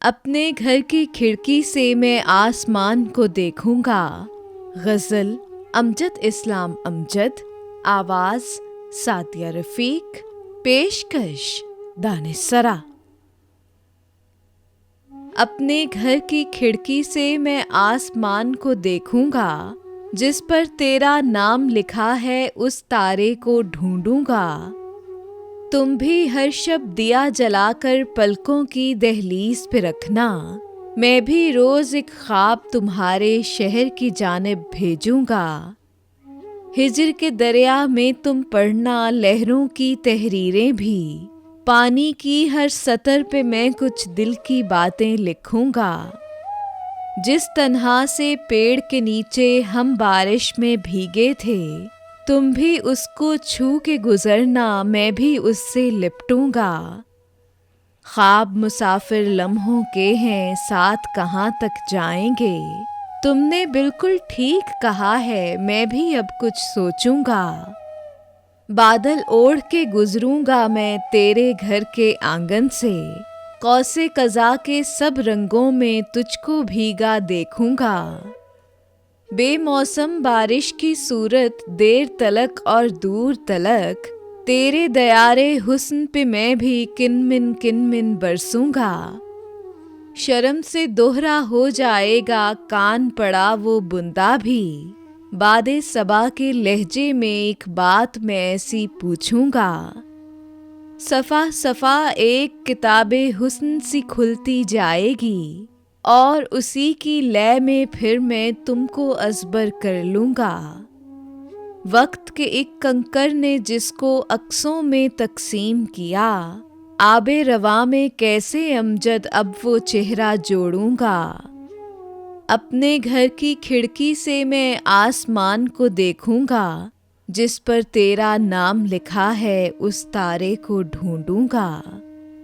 अपने घर की खिड़की से मैं आसमान को देखूंगा। गज़ल अमजद इस्लाम अमजद, आवाज़ सादिया रफ़ीक, पेशकश दानिशरा। अपने घर की खिड़की से मैं आसमान को देखूंगा, जिस पर तेरा नाम लिखा है उस तारे को ढूंढूंगा। तुम भी हर शब दिया जलाकर पलकों की दहलीज पे रखना, मैं भी रोज एक ख्वाब तुम्हारे शहर की जानिब भेजूंगा। हिजर के दरिया में तुम पढ़ना लहरों की तहरीरें भी, पानी की हर सतर पे मैं कुछ दिल की बातें लिखूंगा। जिस तन्हा से पेड़ के नीचे हम बारिश में भीगे थे, तुम भी उसको छू के गुजरना, मैं भी उससे लिपटूंगा। ख्वाब मुसाफिर लम्हों के हैं, साथ कहाँ तक जाएंगे। तुमने बिल्कुल ठीक कहा है, मैं भी अब कुछ सोचूंगा। बादल ओढ़ के गुजरूंगा मैं तेरे घर के आंगन से, कौसे कज़ा के सब रंगों में तुझको भीगा देखूंगा। बेमौसम बारिश की सूरत देर तलक और दूर तलक, तेरे दयारे हुस्न पे मैं भी किनमिन बरसूंगा। शर्म से दोहरा हो जाएगा कान पड़ा वो बुंदा भी, बादे सबा के लहजे में एक बात मैं ऐसी पूछूंगा। सफ़ा सफ़ा एक किताबे हुस्न सी खुलती जाएगी, और उसी की लय में फिर मैं तुमको अज़बर कर लूँगा। वक्त के एक कंकर ने जिसको अक्सों में तकसीम किया, आबे रवा में कैसे अमजद अब वो चेहरा जोड़ूंगा। अपने घर की खिड़की से मैं आसमान को देखूंगा, जिस पर तेरा नाम लिखा है उस तारे को ढूंढूंगा।